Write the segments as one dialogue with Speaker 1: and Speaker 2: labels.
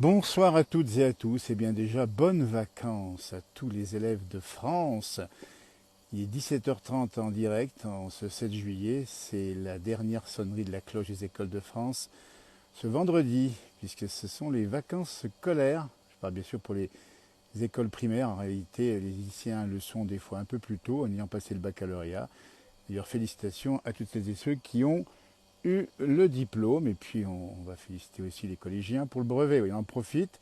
Speaker 1: Bonsoir à toutes et à tous, et bien déjà bonnes vacances à tous les élèves de France. Il est 17h30 en direct en ce 7 juillet, c'est la dernière sonnerie de la cloche des écoles de France ce vendredi, puisque ce sont les vacances scolaires. Je parle bien sûr pour les écoles primaires, en réalité les lycéens le sont des fois un peu plus tôt en ayant passé le baccalauréat. D'ailleurs félicitations à toutes celles et ceux qui ont eu le diplôme, et puis on va féliciter aussi les collégiens pour le brevet, oui, on en profite.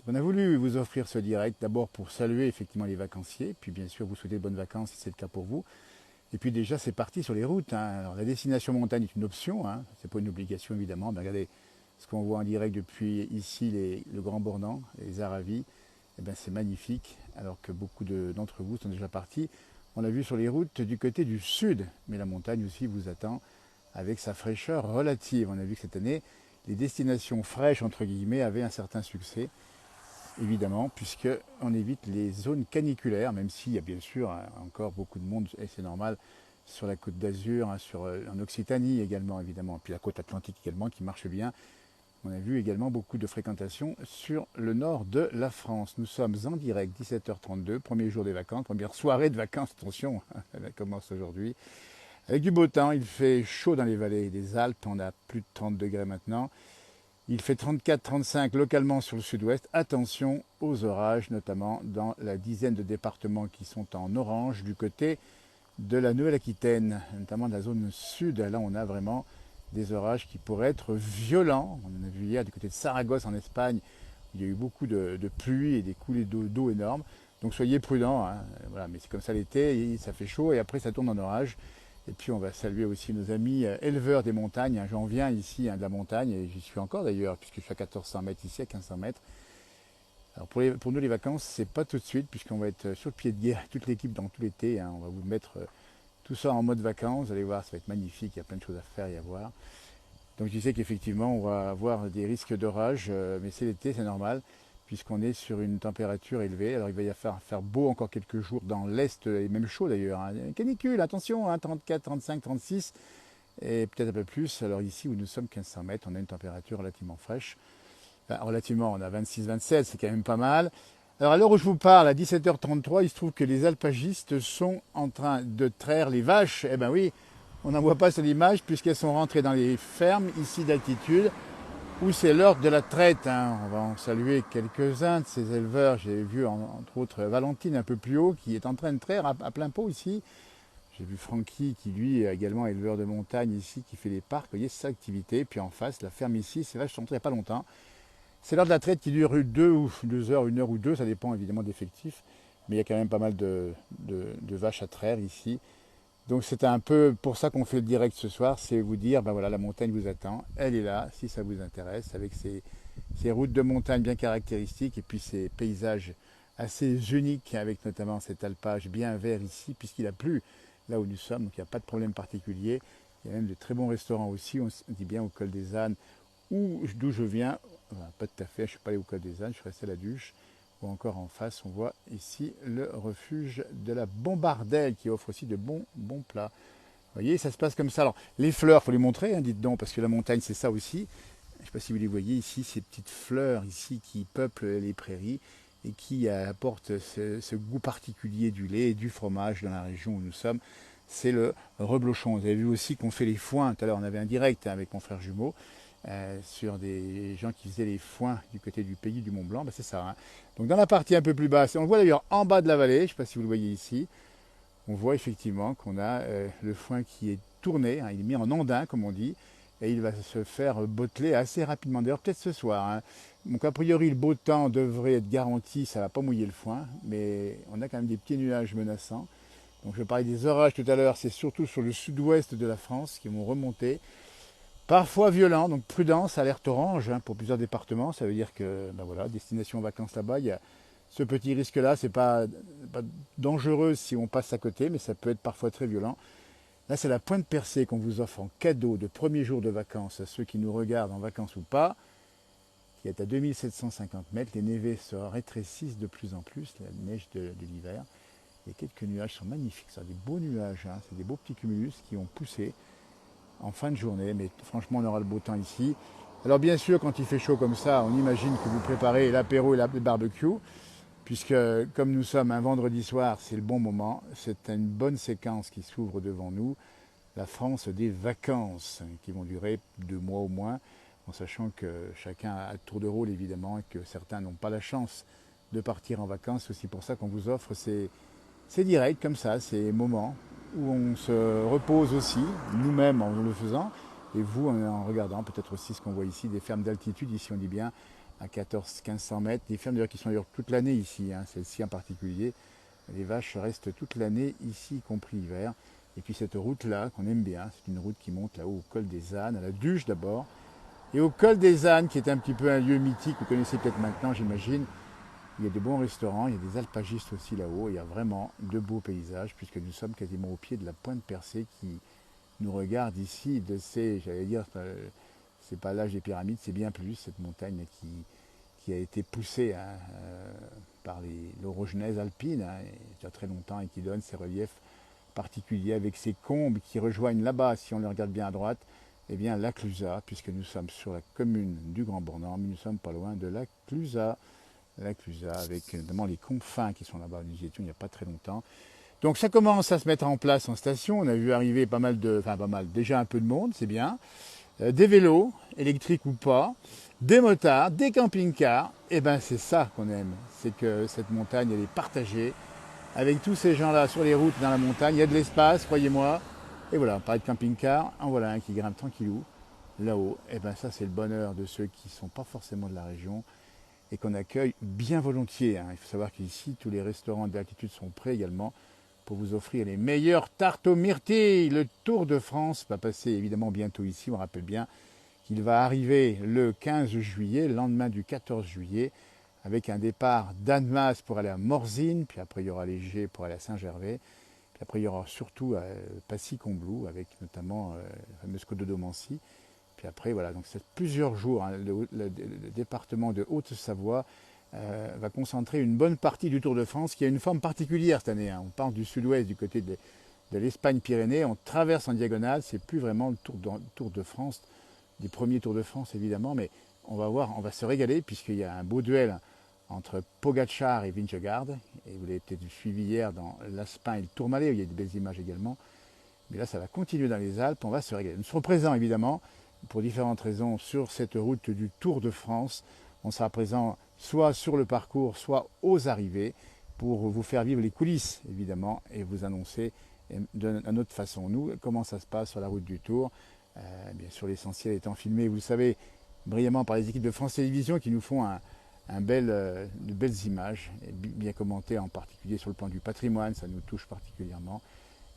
Speaker 1: On a voulu vous offrir ce direct d'abord pour saluer effectivement les vacanciers, puis bien sûr vous souhaiter de bonnes vacances si c'est le cas pour vous. Et puis déjà c'est parti sur les routes, hein. Alors la destination montagne est une option, hein. C'est pas une obligation évidemment, mais regardez ce qu'on voit en direct depuis ici, le Grand Bornand, les Aravis, eh ben, c'est magnifique, alors que beaucoup d'entre vous sont déjà partis. On l'a vu sur les routes du côté du sud, mais la montagne aussi vous attend avec sa fraîcheur relative. On a vu que cette année, les destinations fraîches, entre guillemets, avaient un certain succès, évidemment, puisqu'on évite les zones caniculaires, même s'il y a bien sûr encore beaucoup de monde, et c'est normal, sur la côte d'Azur, hein, en Occitanie également, évidemment, puis la côte atlantique également, qui marche bien. On a vu également beaucoup de fréquentation sur le nord de la France. Nous sommes en direct, 17h32, premier jour des vacances, première soirée de vacances, attention, elle commence aujourd'hui. Avec du beau temps, il fait chaud dans les vallées des Alpes, on a plus de 30 degrés maintenant. Il fait 34-35 localement sur le sud-ouest. Attention aux orages, notamment dans la dizaine de départements qui sont en orange du côté de la Nouvelle-Aquitaine, notamment de la zone sud. Là, on a vraiment des orages qui pourraient être violents. On en a vu hier du côté de Saragosse en Espagne, où il y a eu beaucoup de pluie et des coulées d'eau énormes. Donc soyez prudents, hein. Voilà, mais c'est comme ça l'été, ça fait chaud et après ça tourne en orage. Et puis on va saluer aussi nos amis éleveurs des montagnes. J'en viens ici, de la montagne, et j'y suis encore d'ailleurs, puisque je suis à 1400 mètres ici, à 1500 mètres. Alors pour nous les vacances, c'est pas tout de suite, puisqu'on va être sur le pied de guerre, toute l'équipe dans tout l'été, hein. On va vous mettre tout ça en mode vacances, vous allez voir, ça va être magnifique, il y a plein de choses à faire et à voir. Donc je disais qu'effectivement, on va avoir des risques d'orage, mais c'est l'été, c'est normal, puisqu'on est sur une température élevée. Alors il va y faire beau encore quelques jours dans l'Est, et même chaud d'ailleurs, hein. Canicule, attention, hein, 34, 35, 36, et peut-être un peu plus. Alors ici où nous sommes, 1500 mètres, on a une température relativement fraîche. Enfin, relativement, on a 26-27, c'est quand même pas mal. Alors à l'heure où je vous parle, à 17h33, il se trouve que les alpagistes sont en train de traire les vaches. Eh ben oui, on n'en voit pas sur l'image puisqu'elles sont rentrées dans les fermes ici d'altitude où c'est l'heure de la traite, hein. On va en saluer quelques-uns de ces éleveurs. J'ai vu entre autres Valentine un peu plus haut qui est en train de traire à plein pot ici. J'ai vu Francky qui lui est également éleveur de montagne ici qui fait les parcs. Vous voyez, c'est sa activité. Puis en face, la ferme ici, ces vaches sont rentrées il n'y a pas longtemps. C'est l'heure de la traite qui dure 2 heures, 1 heure ou deux, ça dépend évidemment d'effectifs. Mais il y a quand même pas mal de vaches à traire ici. Donc c'est un peu pour ça qu'on fait le direct ce soir, c'est vous dire, ben voilà, la montagne vous attend, elle est là, si ça vous intéresse, avec ces routes de montagne bien caractéristiques et puis ces paysages assez uniques, avec notamment cet alpage bien vert ici, puisqu'il a plu là où nous sommes, donc il n'y a pas de problème particulier. Il y a même de très bons restaurants aussi, on dit bien au col des ânes, d'où je viens, enfin, pas tout à fait, je ne suis pas allé au col des ânes, je suis resté à la Duche, ou encore en face, on voit ici le refuge de la Bombardelle qui offre aussi de bons plats. Vous voyez, ça se passe comme ça. Alors, les fleurs, il faut les montrer, hein, dites donc, parce que la montagne, c'est ça aussi. Je ne sais pas si vous les voyez ici, ces petites fleurs ici qui peuplent les prairies et qui apportent ce goût particulier du lait et du fromage dans la région où nous sommes. C'est le reblochon. Vous avez vu aussi qu'on fait les foins. Tout à l'heure, on avait un direct, hein, avec mon frère jumeau sur des gens qui faisaient les foins du côté du pays du Mont Blanc. Ben, c'est ça, hein. Donc dans la partie un peu plus basse, on le voit d'ailleurs en bas de la vallée, je ne sais pas si vous le voyez ici, on voit effectivement qu'on a le foin qui est tourné, hein, il est mis en andin comme on dit, et il va se faire botteler assez rapidement. D'ailleurs peut-être ce soir, hein. Donc a priori le beau temps devrait être garanti, ça ne va pas mouiller le foin, mais on a quand même des petits nuages menaçants. Donc je parlais des orages tout à l'heure, c'est surtout sur le sud-ouest de la France qui vont remonter. Parfois violent, donc prudence, alerte orange, hein, pour plusieurs départements. Ça veut dire que, ben voilà, destination vacances là-bas, il y a ce petit risque-là. C'est pas dangereux si on passe à côté, mais ça peut être parfois très violent. Là, c'est la pointe percée qu'on vous offre en cadeau de premier jour de vacances à ceux qui nous regardent en vacances ou pas, qui est à 2750 mètres. Les névés se rétrécissent de plus en plus, la neige de l'hiver. Et quelques nuages sont magnifiques, ça, des beaux nuages, hein, c'est des beaux petits cumulus qui ont poussé en fin de journée, mais franchement on aura le beau temps ici. Alors bien sûr, quand il fait chaud comme ça, on imagine que vous préparez l'apéro et le barbecue, puisque comme nous sommes un vendredi soir, c'est le bon moment. C'est une bonne séquence qui s'ouvre devant nous. La France des vacances, qui vont durer 2 mois au moins, en sachant que chacun a tour de rôle évidemment, et que certains n'ont pas la chance de partir en vacances. C'est aussi pour ça qu'on vous offre ces directs comme ça, ces moments où on se repose aussi, nous-mêmes en le faisant, et vous en regardant peut-être aussi ce qu'on voit ici, des fermes d'altitude, ici on dit bien à 1400-1500 mètres, des fermes d'ailleurs qui sont d'ailleurs toute l'année ici, hein, celle-ci en particulier. Les vaches restent toute l'année ici, y compris l'hiver. Et puis cette route-là, qu'on aime bien, c'est une route qui monte là-haut au col des ânes, à la Duche d'abord, et au col des ânes, qui est un petit peu un lieu mythique, vous connaissez peut-être maintenant, j'imagine. Il y a des bons restaurants, il y a des alpagistes aussi là-haut, il y a vraiment de beaux paysages, puisque nous sommes quasiment au pied de la pointe percée qui nous regarde ici de ces, j'allais dire, c'est pas l'âge des pyramides, c'est bien plus, cette montagne qui a été poussée hein, par l'orogenèse alpine, hein, il y a très longtemps, et qui donne ces reliefs particulier avec ces combes qui rejoignent là-bas, si on les regarde bien à droite, eh bien la Clusaz, puisque nous sommes sur la commune du Grand Bornand, mais nous sommes pas loin de la Clusaz, avec notamment les confins qui sont là-bas, nous y étions il n'y a pas très longtemps. Donc ça commence à se mettre en place en station, on a vu arriver déjà un peu de monde, c'est bien, des vélos, électriques ou pas, des motards, des camping-cars, et ben c'est ça qu'on aime, c'est que cette montagne elle est partagée, avec tous ces gens-là sur les routes dans la montagne, il y a de l'espace, croyez-moi. Et voilà, on parlait de camping-car, en voilà un qui grimpe tranquillou, là-haut. Et bien ça, c'est le bonheur de ceux qui ne sont pas forcément de la région et qu'on accueille bien volontiers. Hein. Il faut savoir qu'ici, tous les restaurants d'altitude sont prêts également pour vous offrir les meilleures tartes aux myrtilles. Le Tour de France va passer évidemment bientôt ici, on rappelle bien qu'il va arriver le 15 juillet, le lendemain du 14 juillet, avec un départ d'Annemasse pour aller à Morzine, puis après il y aura Léger pour aller à Saint-Gervais, puis après il y aura surtout Passy-Combloux, avec notamment la fameuse Côte de Domancy. Puis après, voilà, donc c'est plusieurs jours. Hein, le département de Haute-Savoie va concentrer une bonne partie du Tour de France qui a une forme particulière cette année. Hein. On part du sud-ouest, du côté de l'Espagne-Pyrénées, on traverse en diagonale, c'est plus vraiment le Tour de France, des premiers Tours de France évidemment, mais on va voir, on va se régaler puisqu'il y a un beau duel entre Pogacar et Vingegaard, et vous l'avez peut-être suivi hier dans l'Aspin et le Tourmalet, où il y a de belles images également, mais là ça va continuer dans les Alpes, on va se régaler. Nous serons présents évidemment, pour différentes raisons, sur cette route du Tour de France. On sera présent soit sur le parcours, soit aux arrivées, pour vous faire vivre les coulisses évidemment, et vous annoncer de notre façon, nous, comment ça se passe sur la route du Tour. Bien sûr, l'essentiel étant filmé, vous le savez, brillamment par les équipes de France Télévisions qui nous font de belles images, et bien commentées en particulier sur le plan du patrimoine, ça nous touche particulièrement.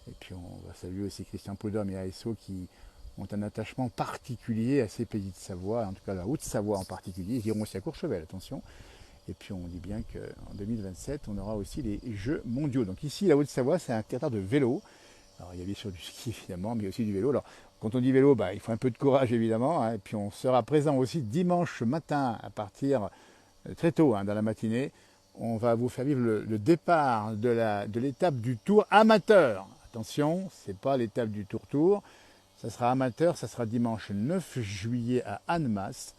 Speaker 1: Et puis on va saluer aussi Christian Prudhomme et ASO qui ont un attachement particulier à ces pays de Savoie, en tout cas la Haute-Savoie en particulier, ils iront aussi à Courchevel, attention. Et puis on dit bien qu'en 2027, on aura aussi les Jeux mondiaux. Donc ici, la Haute-Savoie, c'est un territoire de vélo. Alors il y a bien sûr du ski évidemment, mais aussi du vélo. Alors quand on dit vélo, il faut un peu de courage évidemment. Hein. Et puis on sera présent aussi dimanche matin à partir très tôt dans la matinée. On va vous faire vivre le départ de l'étape du Tour amateur. Attention, ce n'est pas l'étape du Tour-Tour. Ça sera amateur, ça sera dimanche 9 juillet à Annemasse.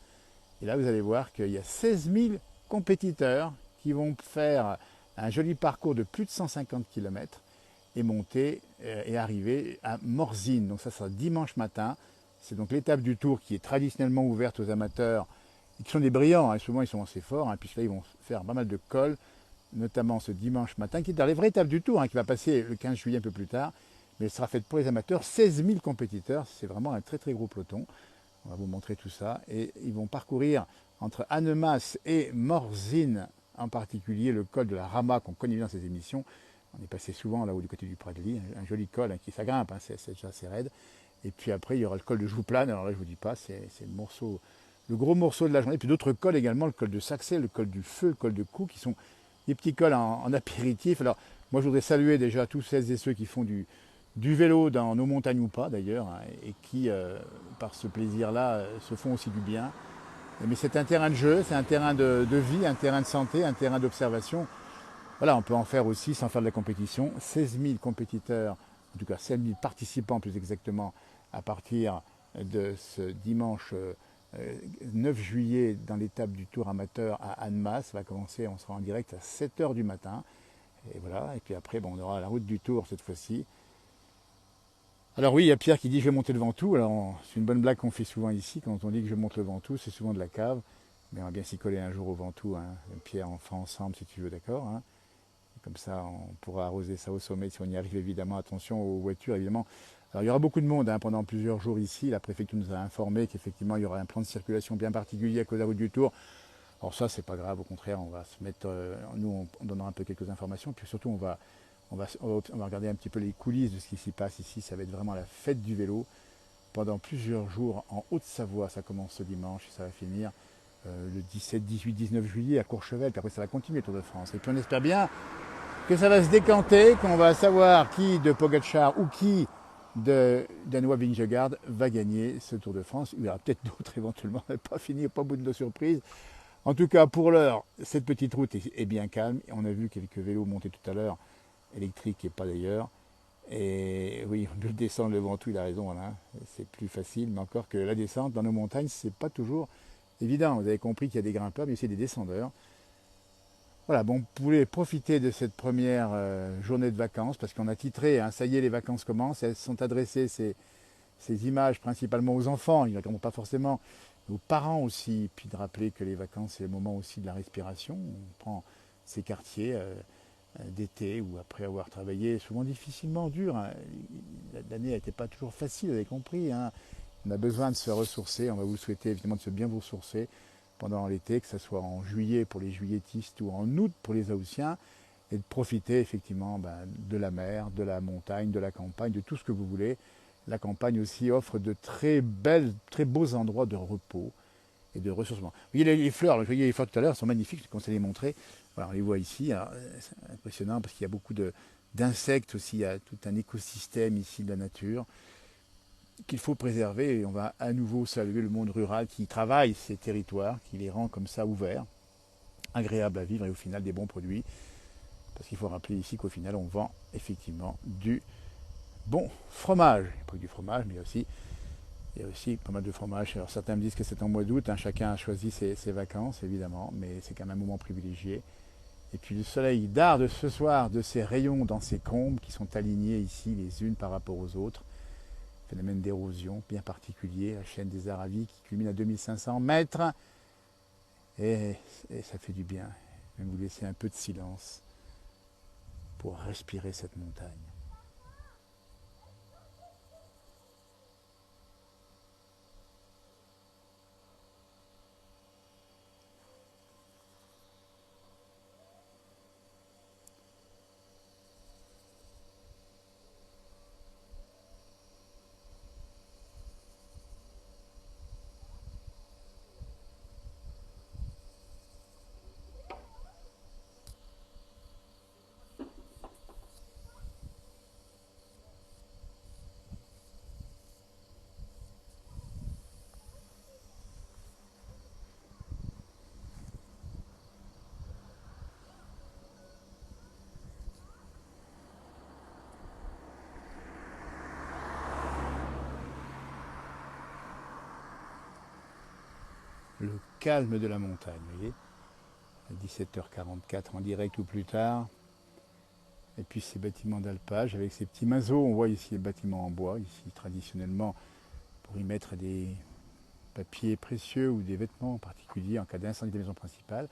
Speaker 1: Et là, vous allez voir qu'il y a 16 000 compétiteurs qui vont faire un joli parcours de plus de 150 km et monter et arriver à Morzine. Donc ça sera dimanche matin. C'est donc l'étape du Tour qui est traditionnellement ouverte aux amateurs et qui sont des brillants. Hein. Souvent, ils sont assez forts, hein, puisque là, ils vont faire pas mal de cols, notamment ce dimanche matin, qui est dans les vraies étapes du Tour, hein, qui va passer le 15 juillet un peu plus tard. Mais elle sera faite pour les amateurs, 16 000 compétiteurs, c'est vraiment un très très gros peloton. On va vous montrer tout ça. Et ils vont parcourir entre Annemasse et Morzine, en particulier le col de la Rama qu'on connaît bien dans ces émissions. On est passé souvent là-haut du côté du Pradely, un joli col qui ça grimpe, hein, c'est déjà assez raide. Et puis après, il y aura le col de Jouplane, alors là je ne vous dis pas, c'est le gros morceau de la journée. Puis d'autres cols également, le col de Saxel, le col du Feu, le col de Cou, qui sont des petits cols en apéritif. Alors moi je voudrais saluer déjà tous celles et ceux qui font du vélo dans nos montagnes ou pas d'ailleurs, hein, et qui, par ce plaisir-là, se font aussi du bien. Mais c'est un terrain de jeu, c'est un terrain de vie, un terrain de santé, un terrain d'observation. Voilà, on peut en faire aussi sans faire de la compétition. 16 000 compétiteurs, en tout cas 16 000 participants plus exactement, à partir de ce dimanche 9 juillet dans l'étape du Tour amateur à Annemasse. Ça va commencer, on sera en direct à 7 heures du matin. Et voilà, et puis après, bon, on aura la route du Tour cette fois-ci. Alors oui, il y a Pierre qui dit je vais monter le Ventoux. Alors c'est une bonne blague qu'on fait souvent ici, quand on dit que je monte le Ventoux, c'est souvent de la cave. Mais on va bien s'y coller un jour au Ventoux, hein. Pierre, on fera ensemble si tu veux, d'accord, hein. Comme ça, on pourra arroser ça au sommet si on y arrive, évidemment. Attention aux voitures, évidemment. Alors il y aura beaucoup de monde, hein, pendant plusieurs jours ici. La préfecture nous a informé qu'effectivement il y aura un plan de circulation bien particulier à cause de la route du Tour. Alors ça, c'est pas grave, au contraire, on va se mettre, nous on donnera un peu quelques informations, puis surtout on va regarder un petit peu les coulisses de ce qui s'y passe ici. Ça va être vraiment la fête du vélo pendant plusieurs jours en Haute-Savoie. Ça commence ce dimanche et ça va finir le 17, 18, 19 juillet à Courchevel, puis après ça va continuer le Tour de France. Et puis on espère bien que ça va se décanter, qu'on va savoir qui de Pogacar ou qui de Danois Vingegaard va gagner ce Tour de France. Il y aura peut-être d'autres éventuellement, pas fini, pas au bout de nos surprises. En tout cas, pour l'heure, cette petite route est bien calme. On a vu quelques vélos monter tout à l'heure, électriques et pas d'ailleurs. Et oui, on peut descendre le Ventoux, il a raison, Alain. C'est plus facile, mais encore que la descente dans nos montagnes, c'est pas toujours évident. Vous avez compris qu'il y a des grimpeurs, mais aussi des descendeurs. Voilà, bon, vous pouvez profiter de cette première journée de vacances, parce qu'on a titré, hein, ça y est, les vacances commencent. Elles sont adressées, ces images, principalement aux enfants. Il n'y en a pas forcément aux parents aussi, puis de rappeler que les vacances, c'est le moment aussi de la respiration. On prend ces quartiers d'été ou après avoir travaillé, souvent difficilement dur, hein. L'année n'était pas toujours facile, vous avez compris, hein. On a besoin de se ressourcer. On va vous souhaiter évidemment de bien vous ressourcer pendant l'été, que ce soit en juillet pour les juilletistes ou en août pour les Haussiens, et de profiter effectivement de la mer, de la montagne, de la campagne, de tout ce que vous voulez. La campagne aussi offre de très beaux endroits de repos et de ressourcement. Vous voyez les fleurs, je voyais les fleurs tout à l'heure, elles sont magnifiques, je commence à les montrer. Voilà, on les voit ici, c'est impressionnant parce qu'il y a beaucoup d'insectes aussi, il y a tout un écosystème ici de la nature qu'il faut préserver, et on va à nouveau saluer le monde rural qui travaille ces territoires, qui les rend comme ça ouverts, agréables à vivre et au final des bons produits. Parce qu'il faut rappeler ici qu'au final on vend effectivement du bon fromage. Il n'y a pas que du fromage, mais il y a aussi pas mal de fromage. Alors certains me disent que c'est en mois d'août, hein, chacun a choisi ses vacances évidemment, mais c'est quand même un moment privilégié. Et puis le soleil darde ce soir de ses rayons dans ces combes qui sont alignés ici les unes par rapport aux autres. Phénomène d'érosion bien particulier, la chaîne des Aravis qui culmine à 2500 mètres. Et ça fait du bien. Je vais vous laisser un peu de silence pour respirer cette montagne. Le calme de la montagne, vous voyez, à 17h44 en direct ou plus tard. Et puis ces bâtiments d'alpage avec ces petits mazots, on voit ici les bâtiments en bois, ici traditionnellement pour y mettre des papiers précieux ou des vêtements en particulier en cas d'incendie de la maison principale.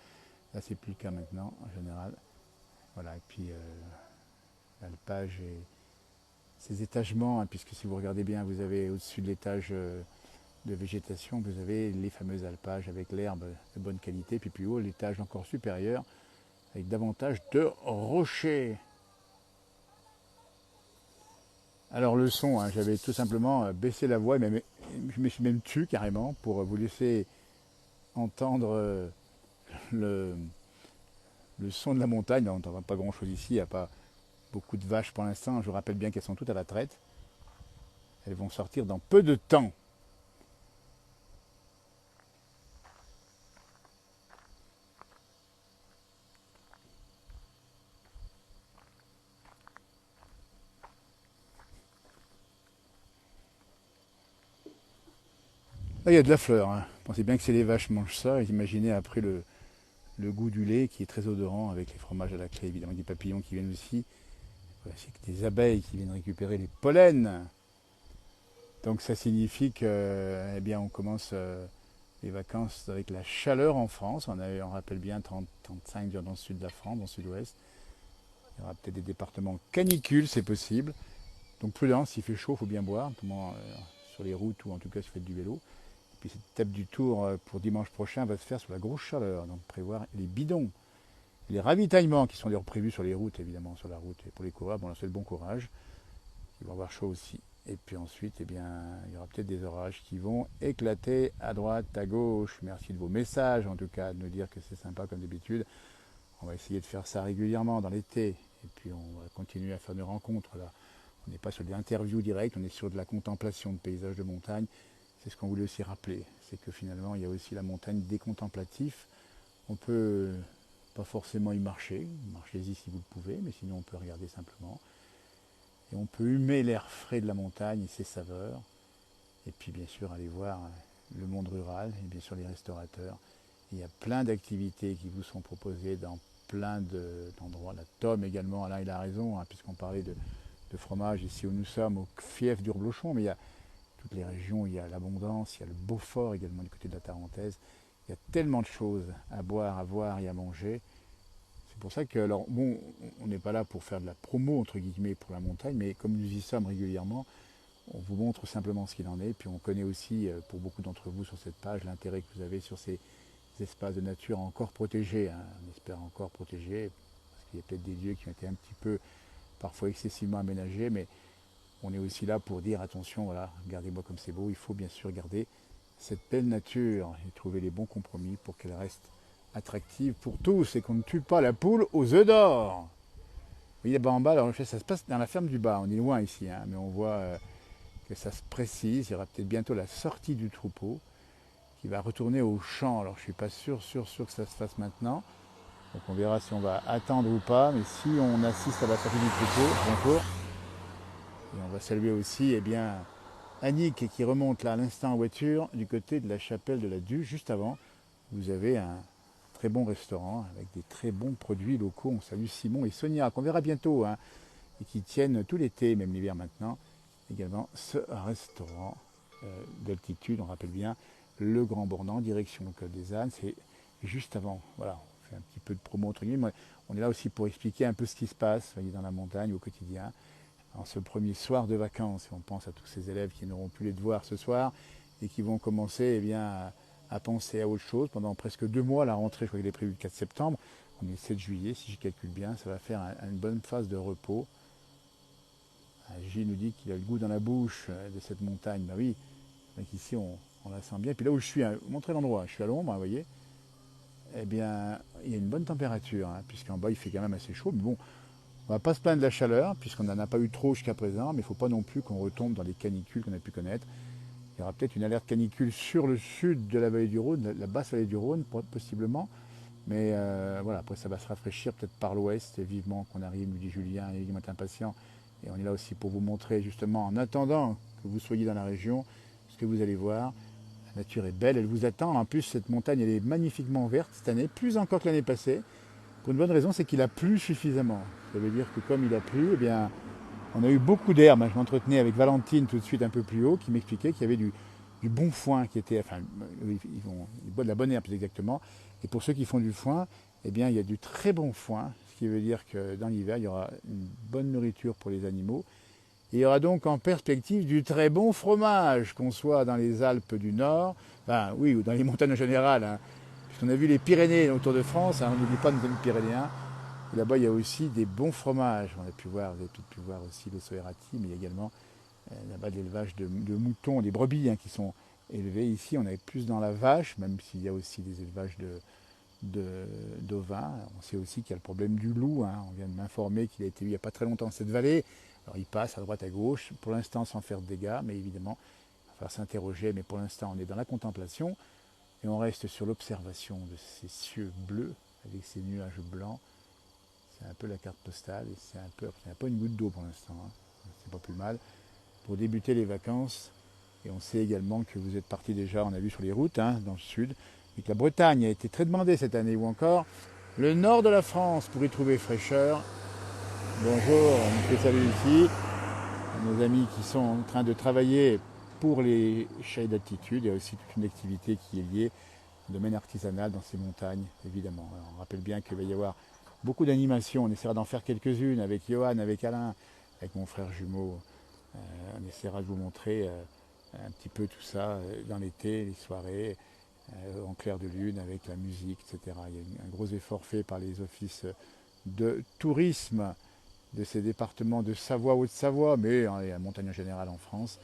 Speaker 1: Là c'est plus le cas maintenant en général. Voilà, et puis l'alpage et ces étagements, hein, puisque si vous regardez bien, vous avez au-dessus de l'étage de végétation, vous avez les fameux alpages avec l'herbe de bonne qualité, puis plus haut, l'étage encore supérieur, avec davantage de rochers. Alors le son, hein, j'avais tout simplement baissé la voix, mais je me suis même tu carrément pour vous laisser entendre le, le son de la montagne. On n'entend pas grand chose ici, il n'y a pas beaucoup de vaches pour l'instant. Je vous rappelle bien qu'elles sont toutes à la traite. Elles vont sortir dans peu de temps. Là, il y a de la fleur, hein. Pensez bien que si les vaches mangent ça, imaginez après le goût du lait qui est très odorant avec les fromages à la clé, évidemment, des papillons qui viennent aussi. Voilà, c'est des abeilles qui viennent récupérer les pollens. Donc ça signifie que, eh bien, on commence les vacances avec la chaleur en France. On rappelle bien 30-35 dans le sud de la France, dans le sud-ouest. Il y aura peut-être des départements canicules, c'est possible. Donc prudence, s'il fait chaud, il faut bien boire, notamment sur les routes ou en tout cas si vous faites du vélo. Et puis cette étape du tour pour dimanche prochain va se faire sur la grosse chaleur. Donc prévoir les bidons, les ravitaillements qui sont d'ailleurs prévus sur les routes, évidemment, sur la route. Et pour les coureurs, bon, on leur souhaite bon courage. Ils vont avoir chaud aussi. Et puis ensuite, eh bien, il y aura peut-être des orages qui vont éclater à droite, à gauche. Merci de vos messages, en tout cas, de nous dire que c'est sympa comme d'habitude. On va essayer de faire ça régulièrement dans l'été. Et puis on va continuer à faire des rencontres là. On n'est pas sur des interviews directes, on est sur de la contemplation de paysages de montagne. C'est ce qu'on voulait aussi rappeler. C'est que finalement, il y a aussi la montagne des contemplatifs. On peut pas forcément y marcher. Marchez-y si vous le pouvez, mais sinon on peut regarder simplement. Et on peut humer l'air frais de la montagne et ses saveurs. Et puis bien sûr aller voir le monde rural et bien sûr les restaurateurs. Il y a plein d'activités qui vous sont proposées dans plein d'endroits. La tome également, Alain il a raison, hein, puisqu'on parlait de fromage ici où nous sommes, au fief d'Urblochon, mais il y a toutes les régions, il y a l'abondance, il y a le Beaufort également du côté de la Tarentaise. Il y a tellement de choses à boire, à voir et à manger. C'est pour ça que, alors, bon, on n'est pas là pour faire de la promo, entre guillemets, pour la montagne, mais comme nous y sommes régulièrement, on vous montre simplement ce qu'il en est. Puis on connaît aussi, pour beaucoup d'entre vous sur cette page, l'intérêt que vous avez sur ces espaces de nature encore protégés, hein, on espère encore protégés, parce qu'il y a peut-être des lieux qui ont été un petit peu, parfois excessivement aménagés, mais on est aussi là pour dire attention, voilà, regardez-moi comme c'est beau, il faut bien sûr garder cette belle nature et trouver les bons compromis pour qu'elle reste attractive pour tous et qu'on ne tue pas la poule aux œufs d'or. Vous voyez là-bas en bas, alors ça se passe dans la ferme du bas, on est loin ici, hein, mais on voit que ça se précise, il y aura peut-être bientôt la sortie du troupeau qui va retourner au champ. Alors je ne suis pas sûr que ça se fasse maintenant, donc on verra si on va attendre ou pas, mais si on assiste à la sortie du troupeau, bonjour, et on va saluer aussi eh bien, Annick qui remonte là à l'instant en voiture du côté de la chapelle de la Due, juste avant. Vous avez un très bon restaurant avec des très bons produits locaux. On salue Simon et Sonia qu'on verra bientôt hein, et qui tiennent tout l'été, même l'hiver maintenant, également ce restaurant d'altitude, on rappelle bien, le Grand Bornand, direction le Col des Ânes, c'est juste avant. Voilà, on fait un petit peu de promo entre guillemets. On est là aussi pour expliquer un peu ce qui se passe voyez, dans la montagne au quotidien en ce premier soir de vacances. Et on pense à tous ces élèves qui n'auront plus les devoirs ce soir et qui vont commencer eh bien, à penser à autre chose. Pendant presque 2 mois, la rentrée, je crois qu'elle est prévue le 4 septembre. On est le 7 juillet, si je calcule bien, ça va faire une bonne phase de repos. Gilles nous dit qu'il a le goût dans la bouche de cette montagne. Ben oui, donc ici on la sent bien. Puis là où je suis, hein, montrez l'endroit, je suis à l'ombre, hein, vous voyez, eh bien il y a une bonne température, hein, puisqu'en bas il fait quand même assez chaud. Mais bon, on ne va pas se plaindre de la chaleur, puisqu'on n'en a pas eu trop jusqu'à présent, mais il ne faut pas non plus qu'on retombe dans les canicules qu'on a pu connaître. Il y aura peut-être une alerte canicule sur le sud de la vallée du Rhône, la basse vallée du Rhône, possiblement. Mais voilà, après ça va se rafraîchir peut-être par l'ouest, vivement qu'on arrive, nous dit Julien, et il est impatient. Et on est là aussi pour vous montrer justement, en attendant que vous soyez dans la région, ce que vous allez voir. La nature est belle, elle vous attend. En plus, cette montagne, elle est magnifiquement verte cette année, plus encore que l'année passée. Pour une bonne raison, c'est qu'il a plu suffisamment. Ça veut dire que comme il a plu, eh bien, on a eu beaucoup d'herbe. Je m'entretenais avec Valentine tout de suite un peu plus haut, qui m'expliquait qu'il y avait du bon foin qui était, enfin, ils boivent de la bonne herbe plus exactement. Et pour ceux qui font du foin, eh bien, il y a du très bon foin, ce qui veut dire que dans l'hiver, il y aura une bonne nourriture pour les animaux. Et il y aura donc en perspective du très bon fromage, qu'on soit dans les Alpes du Nord, enfin oui, ou dans les montagnes en général, hein, puisqu'on a vu les Pyrénées autour de France, hein, on n'oublie pas nos amis pyrénéens. Et là-bas, il y a aussi des bons fromages. On a pu voir, vous avez peut-être pu voir aussi le Soerati, mais il y a également là-bas de l'élevage de moutons, des brebis hein, qui sont élevés. Ici, on est plus dans la vache, même s'il y a aussi des élevages d'ovins. On sait aussi qu'il y a le problème du loup. Hein. On vient de m'informer qu'il a été eu il n'y a pas très longtemps dans cette vallée. Alors il passe à droite, à gauche, pour l'instant sans faire de dégâts, mais évidemment, il va falloir s'interroger. Mais pour l'instant, on est dans la contemplation et on reste sur l'observation de ces cieux bleus avec ces nuages blancs. C'est un peu la carte postale et il n'y a pas une goutte d'eau pour l'instant. Hein. C'est pas plus mal. Pour débuter les vacances Et on sait également que vous êtes parti déjà, on a vu sur les routes, hein, dans le sud, et que la Bretagne a été très demandée cette année, ou encore le nord de la France pour y trouver fraîcheur. Bonjour, on nous fait salut ici, à nos amis qui sont en train de travailler pour les chailles d'altitude. Il y a aussi toute une activité qui est liée au domaine artisanal dans ces montagnes, évidemment. Alors, on rappelle bien qu'il va y avoir beaucoup d'animations, on essaiera d'en faire quelques-unes avec Johan, avec Alain, avec mon frère jumeau. On essaiera de vous montrer un petit peu tout ça dans l'été, les soirées, en clair de lune, avec la musique, etc. Il y a un gros effort fait par les offices de tourisme de ces départements de Savoie, Haute-Savoie, mais la montagne en général en France.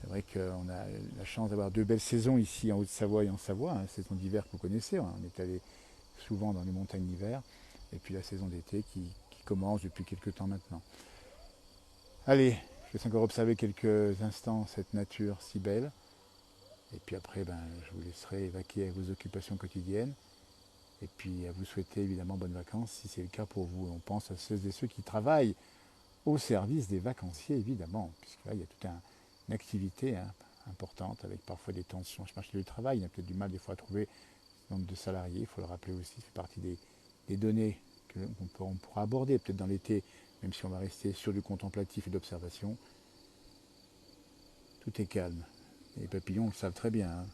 Speaker 1: C'est vrai qu'on a la chance d'avoir deux belles saisons ici en Haute-Savoie et en Savoie. Hein, saison d'hiver que vous connaissez, hein, on est allé souvent dans les montagnes d'hiver, et puis la saison d'été qui commence depuis quelques temps maintenant. Allez, je vais encore observer quelques instants cette nature si belle, et puis après je vous laisserai évacuer à vos occupations quotidiennes, et puis à vous souhaiter évidemment bonnes vacances si c'est le cas pour vous. On pense à ceux et ceux qui travaillent au service des vacanciers évidemment, puisque là il y a toute une activité importante avec parfois des tensions sur le marché du travail. Il y a peut-être du mal des fois à trouver le nombre de salariés, il faut le rappeler aussi, ça fait partie des données qu'on pourra aborder peut-être dans l'été, même si on va rester sur du contemplatif et d'observation. Tout est calme. Et les papillons le savent très bien. Hein.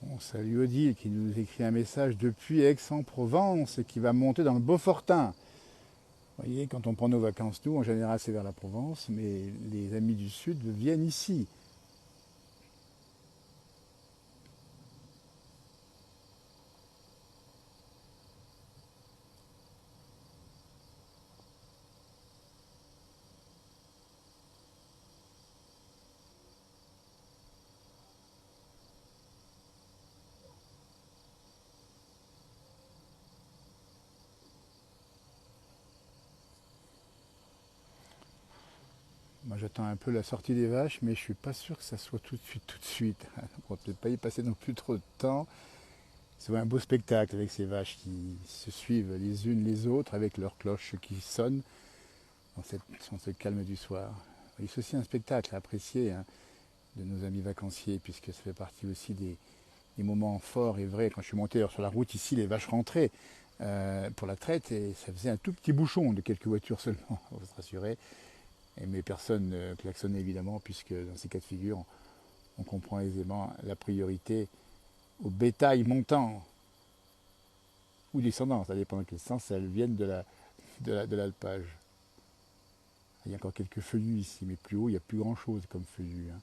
Speaker 1: On salue Odile qui nous écrit un message depuis Aix-en-Provence et qui va monter dans le Beaufortin. Vous voyez, quand on prend nos vacances, nous, en général, c'est vers la Provence, mais les amis du Sud viennent ici. Moi, j'attends un peu la sortie des vaches, mais je suis pas sûr que ça soit tout de suite, tout de suite. On va peut-être pas y passer non plus trop de temps. C'est un beau spectacle avec ces vaches qui se suivent les unes les autres avec leurs cloches qui sonnent dans ce calme du soir. C'est aussi un spectacle à apprécier hein, de nos amis vacanciers, puisque ça fait partie aussi des moments forts et vrais. Quand je suis monté sur la route ici, les vaches rentraient pour la traite et ça faisait un tout petit bouchon de quelques voitures seulement, il faut se rassurer. Et mais personne ne klaxonnait évidemment, puisque dans ces cas de figure, on comprend aisément la priorité au bétail montant ou descendant, ça dépend dans quel sens elles viennent de l'alpage. Il y a encore quelques feuillus ici, mais plus haut, il n'y a plus grand chose comme feuillus. Hein.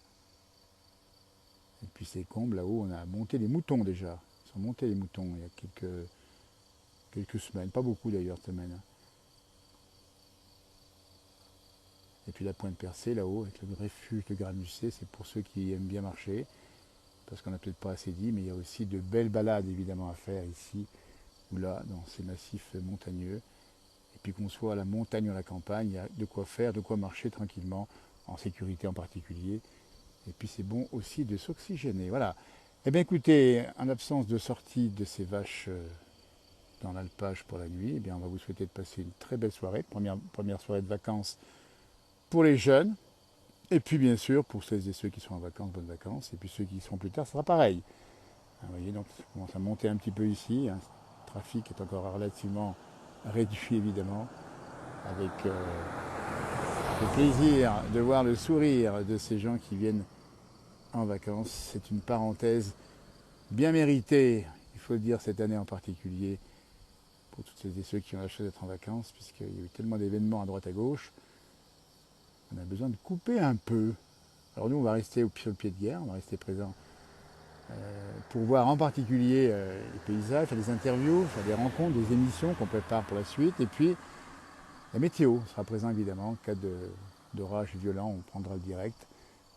Speaker 1: Et puis ces combes là-haut, on a monté les moutons déjà. Ils sont montés les moutons il y a quelques semaines, pas beaucoup d'ailleurs cette semaine. Hein. Et puis la pointe percée là-haut, avec le refuge de Gramusset, c'est pour ceux qui aiment bien marcher, parce qu'on n'a peut-être pas assez dit, mais il y a aussi de belles balades évidemment à faire ici, ou là, dans ces massifs montagneux. Et puis qu'on soit à la montagne ou à la campagne, il y a de quoi faire, de quoi marcher tranquillement, en sécurité en particulier. Et puis c'est bon aussi de s'oxygéner. Voilà. Eh bien écoutez, en absence de sortie de ces vaches dans l'alpage pour la nuit, eh bien on va vous souhaiter de passer une très belle soirée, première soirée de vacances pour les jeunes, et puis bien sûr pour celles et ceux qui sont en vacances, bonnes vacances, et puis ceux qui y seront plus tard, ça sera pareil. Vous voyez, donc ça commence à monter un petit peu ici, hein. Le trafic est encore relativement réduit évidemment, avec le plaisir de voir le sourire de ces gens qui viennent en vacances. C'est une parenthèse bien méritée, il faut le dire cette année en particulier, pour toutes celles et ceux qui ont la chance d'être en vacances, puisqu'il y a eu tellement d'événements à droite à gauche. On a besoin de couper un peu. Alors nous, on va rester au pied de guerre, on va rester présent pour voir en particulier les paysages, faire des interviews, faire des rencontres, des émissions qu'on prépare pour la suite. Et puis, la météo sera présent évidemment. En cas d'orage violent, on prendra le direct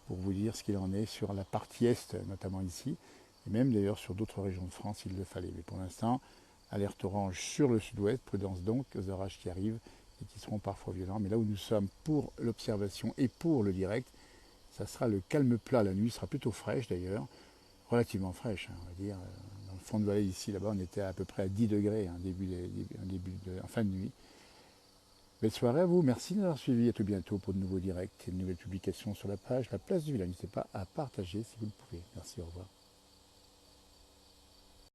Speaker 1: pour vous dire ce qu'il en est sur la partie est, notamment ici, et même d'ailleurs sur d'autres régions de France s'il le fallait. Mais pour l'instant, alerte orange sur le sud-ouest, prudence donc aux orages qui arrivent et qui seront parfois violents. Mais là où nous sommes pour l'observation et pour le direct, ça sera le calme plat. La nuit sera plutôt fraîche d'ailleurs, relativement fraîche, on va dire. Dans le fond de vallée ici, là-bas, on était à peu près à 10 degrés, en fin de nuit. Belle soirée à vous, merci de nous avoir suivis, à tout bientôt pour de nouveaux directs et de nouvelles publications sur la page La Place du Village. N'hésitez pas à partager si vous le pouvez. Merci, au revoir.